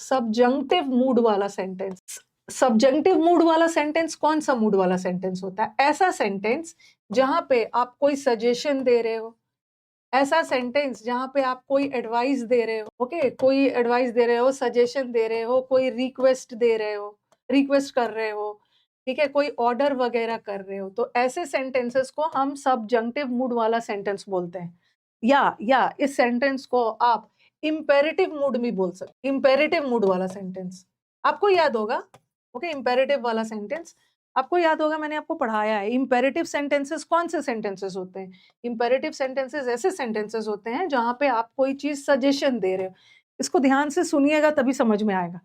सबजंक्टिव mood वाला sentence. सबजंक्टिव mood वाला sentence कौन सा मूड वाला सेंटेंस होता है? ऐसा सेंटेंस जहां पे आप कोई सजेशन दे रहे हो, ऐसा सेंटेंस जहां पे आप कोई एडवाइस दे रहे हो, ओके, कोई एडवाइस दे रहे हो, सजेशन दे रहे हो, कोई रिक्वेस्ट दे रहे हो, रिक्वेस्ट कर रहे हो, ठीक है, कोई ऑर्डर वगैरह कर रहे हो, तो ऐसे सेंटेंसेस को हम सबजंक्टिव मूड वाला सेंटेंस बोलते हैं। या इस सेंटेंस को आप इंपेरेटिव मूड में बोल सकते, इंपेरेटिव मूड वाला सेंटेंस आपको याद होगा, ओके, इंपेरेटिव वाला सेंटेंस आपको याद होगा, मैंने आपको पढ़ाया है। इंपेरेटिव सेंटेंसेस कौन से सेंटेंसेस होते हैं? इंपेरेटिव सेंटेंसेस ऐसे सेंटेंसेस होते हैं जहां पे आप कोई चीज सजेशन दे रहे हो। इसको ध्यान से सुनिएगा तभी समझ में आएगा,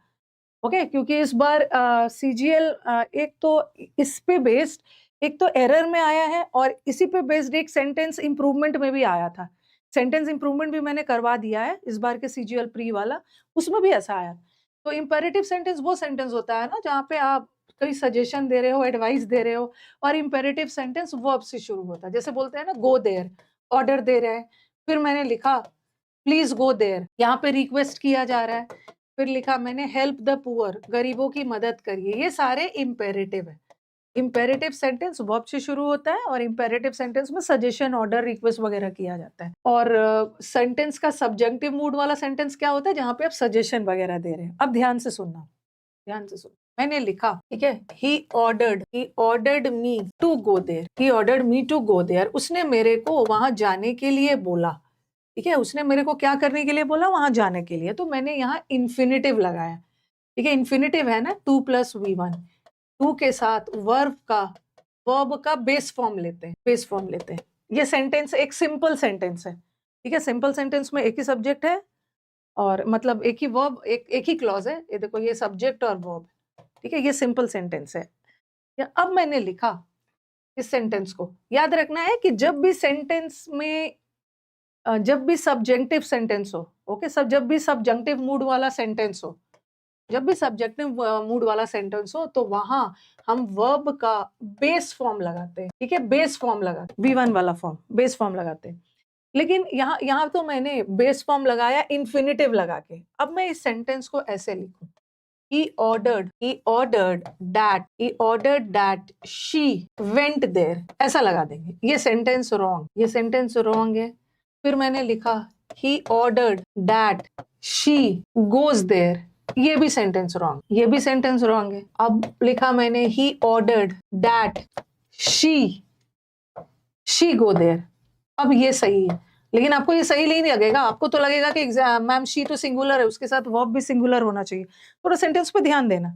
ओके, क्योंकि इस बार सीजीएल एक तो इस पे बेस्ड, एक तो एरर में आया है और इसी पे बेस्ड एक सेंटेंस इंप्रूवमेंट में भी आया था। सेंटेंस इंप्रूवमेंट भी मैंने करवा दिया है इस बार के सीजीएल प्री वाला, उसमें भी ऐसा आया। तो इंपेरेटिव सेंटेंस वो सेंटेंस होता है ना जहाँ पे आप कोई सजेशन दे रहे हो, एडवाइस दे रहे हो, और इंपेरेटिव सेंटेंस वर्ब से शुरू होता है। जैसे बोलते हैं ना, गो देयर, ऑर्डर दे रहे हैं, फिर मैंने लिखा प्लीज गो देयर, यहाँ पे रिक्वेस्ट किया जा रहा है, फिर लिखा मैंने हेल्प द पुअर, गरीबों की मदद करिए। ये सारे इंपेरेटिव है। इंपेरेटिव सेंटेंस वर्ब से शुरू होता है और इंपेरेटिव सेंटेंस में सजेशन, ऑर्डर, रिक्वेस्ट वगैरह किया जाता है। और सेंटेंस का सब्जेक्टिव मूड वाला सेंटेंस क्या होता है? जहां पे आप सजेशन वगैरह दे रहे हैं। अब ध्यान से सुनना, ध्यान से सुनना। मैंने लिखा, ठीक है, he ordered me to go there, he ordered me to go there, उसने मेरे को वहां जाने के लिए बोला, ठीक है, उसने मेरे को क्या करने के लिए बोला? वहां जाने के लिए। तो मैंने यहाँ इन्फिनिटिव लगाया, ठीक है, इन्फिनिटिव है ना, 2+V1, टू के साथ वर्ब का बेस फॉर्म लेते हैं, बेस फॉर्म लेते हैं। ये सेंटेंस एक सिंपल सेंटेंस है, ठीक है, सिंपल सेंटेंस में एक ही सब्जेक्ट है और मतलब एक ही वर्ब, एक ही क्लॉज है। ये देखो, ये सब्जेक्ट और वर्ब, ठीक है, ये सिंपल सेंटेंस है। अब मैंने लिखा इस सेंटेंस को, याद रखना है कि जब भी सेंटेंस में जब भी सब्जेक्टिव सेंटेंस हो, ओके, जब भी सब्जेक्टिव मूड वाला सेंटेंस हो, जब भी सब्जेक्टिव मूड वाला सेंटेंस हो, तो वहां हम वर्ब का बेस फॉर्म लगाते हैं, ठीक है, बेस फॉर्म लगाते हैं, V1 वाला फॉर्म, बेस फॉर्म लगाते हैं। लेकिन यहाँ तो मैंने बेस फॉर्म लगाया इन्फिनिटिव लगा के। अब मैं इस सेंटेंस को ऐसे लिखूं, he ordered that she went there, ऐसा लगा देंगे। ये सेंटेंस रॉन्ग, ये सेंटेंस रॉन्ग है। फिर मैंने लिखा he ordered that she goes there, ये भी सेंटेंस रॉन्ग, ये भी सेंटेंस रॉन्ग है। अब लिखा मैंने he ordered that she go there, अब ये सही है। लेकिन आपको ये सही नहीं लगेगा, आपको तो लगेगा कि मैम शी तो सिंगुलर है, उसके साथ वर्ब भी सिंगुलर होना चाहिए। थोड़ा सेंटेंस पे ध्यान देना,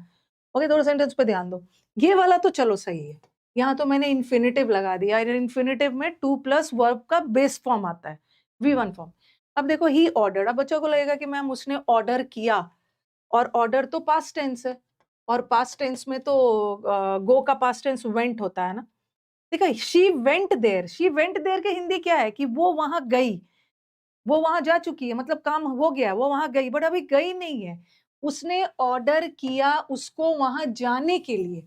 ओके, थोड़ा सेंटेंस पे ध्यान दो। ये वाला तो चलो सही है, यहाँ तो मैंने इन्फिनिटिव लगा दिया। इन्फिनिटिव में 2+ वर्ब का बेस फॉर्म आता है, V1 फॉर्म। अब देखो ही ऑर्डर, अब बच्चों को लगेगा कि मैम उसने ऑर्डर किया, और ऑर्डर तो पास्ट टेंस है, और पास्ट टेंस में तो गो का पास्ट टेंस वेंट होता है ना। देखो, शी वेंट देयर के हिंदी क्या है? कि वो वहां गई, वो वहां जा चुकी है, मतलब काम हो गया, वो वहां गई, बट अभी गई नहीं है। उसने ऑर्डर किया उसको वहां जाने के लिए,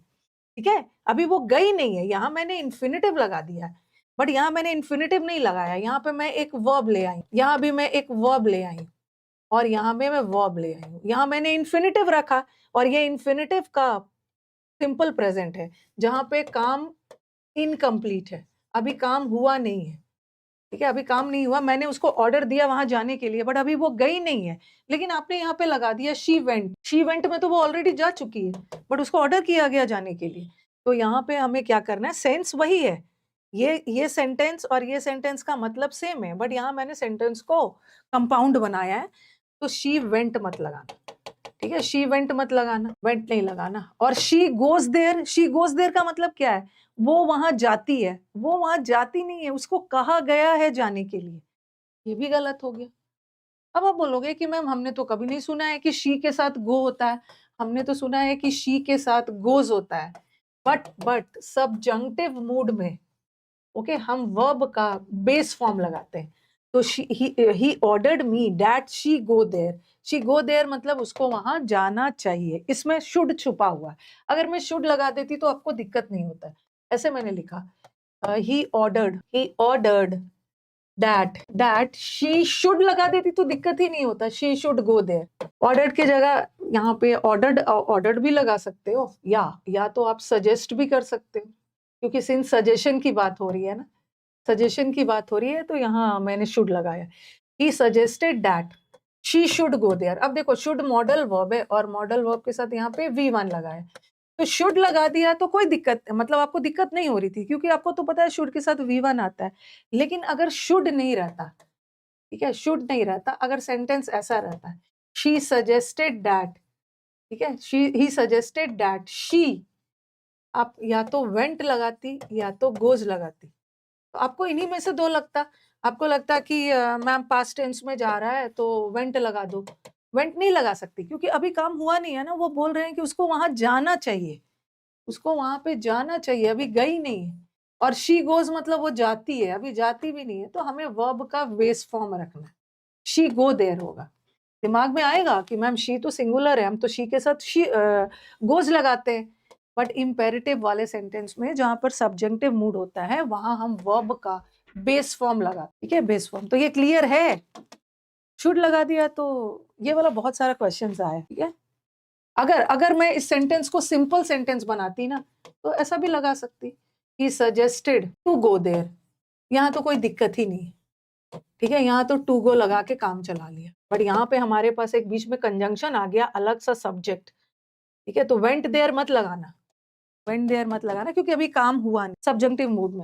ठीक है, अभी वो गई नहीं है। यहाँ मैंने इन्फिनिटिव लगा दिया है, बट यहाँ मैंने इन्फिनिटिव नहीं लगाया, यहाँ पे मैं एक वर्ब ले आई, यहाँ भी मैं एक वर्ब ले आई, और यहाँ में मैं वर्ब ले आई हूँ। यहाँ मैंने इन्फिनिटिव रखा, और ये इन्फिनिटिव का सिंपल प्रेजेंट है, जहां पे काम इनकम्प्लीट है, अभी काम हुआ नहीं है, ठीक है, अभी काम नहीं हुआ। मैंने उसको ऑर्डर दिया वहां जाने के लिए, बट अभी वो गई नहीं है। लेकिन आपने यहाँ पे लगा दिया शी वेंट में तो वो ऑलरेडी जा चुकी है, बट उसको ऑर्डर किया गया जाने के लिए। तो यहाँ पे हमें क्या करना है? सेंस वही है, ये सेंटेंस और ये सेंटेंस का मतलब सेम है, बट यहाँ मैंने सेंटेंस को कंपाउंड बनाया है। तो शी वेंट मत लगाना, ठीक है, शी वेंट मत लगाना, वेंट नहीं लगाना। और शी गोज देयर का मतलब क्या है? वो वहां जाती है, वो वहां जाती नहीं है, उसको कहा गया है जाने के लिए। ये भी गलत हो गया। अब आप बोलोगे कि मैम हमने तो कभी नहीं सुना है कि शी के साथ गो होता है, हमने तो सुना है कि शी के साथ गोज होता है। बट सबजंक्टिव मूड में, ओके, हम वर्ब का बेस फॉर्म लगाते हैं। तो he ordered me that she go there मतलब उसको वहां जाना चाहिए। इसमें शुड छुपा हुआ है। अगर मैं शुड लगा देती तो आपको दिक्कत नहीं होता है। ऐसे मैंने लिखा, he ordered that she should लगा देती तो दिक्कत ही नहीं होता, she should go there. Ordered की जगह यहाँ पे ऑर्डर्ड भी लगा सकते हो, या तो आप सजेस्ट भी कर सकते हो, क्योंकि सिंस सजेशन की बात हो रही है ना, सजेशन की बात हो रही है, तो यहाँ मैंने शुड लगाया। He suggested that she should go there. अब देखो शुड मॉडल वर्ब है और मॉडल वर्ब के साथ यहाँ पे V1 लगाया, तो शुड लगा दिया तो कोई दिक्कत, मतलब आपको दिक्कत नहीं हो रही थी, क्योंकि आपको तो पता है शुड के साथ V1 आता है। लेकिन अगर शुड नहीं रहता, ठीक है, शुड नहीं रहता, अगर सेंटेंस ऐसा रहता है, शी सजेस्टेड दैट, ठीक है, ही सजेस्टेड दैट शी, आप या तो वेंट लगाती या तो गोज लगाती, तो आपको इन्हीं में से दो लगता। आपको लगता कि मैम पास्ट टेंस में जा रहा है तो वेंट लगा दो, वेंट नहीं लगा सकती, क्योंकि अभी काम हुआ नहीं है ना, वो बोल रहे हैं कि उसको वहां जाना चाहिए, उसको वहां पे जाना चाहिए, अभी गई नहीं है। और शी गोज मतलब वो जाती है, अभी जाती भी नहीं है, तो हमें वर्ब का बेस फॉर्म रखना है, शी गो देयर होगा। दिमाग में आएगा कि मैम शी तो सिंगुलर है, हम तो शी के साथ शी गोज लगाते हैं, बट इम्पेरेटिव वाले सेंटेंस में जहां पर सब्जेक्टिव मूड होता है वहां हम वर्ब का बेस फॉर्म लगा, ठीक है, बेस फॉर्म। तो ये क्लियर है? शुड लगा दिया तो ये वाला बहुत सारा क्वेश्चंस आया, ठीक है। अगर अगर मैं इस सेंटेंस को सिंपल सेंटेंस बनाती ना, तो ऐसा भी लगा सकती, he suggested to go there, यहाँ तो कोई दिक्कत ही नहीं, ठीक है, यहाँ तो टू गो लगा के काम चला लिया। बट यहाँ पे हमारे पास एक बीच में कंजंक्शन आ गया, अलग सा सब्जेक्ट, ठीक है, तो वेंट देयर मत लगाना, वेंट देयर मत लगाना, क्योंकि अभी काम हुआ नहीं, सब्जेक्टिव मूड में।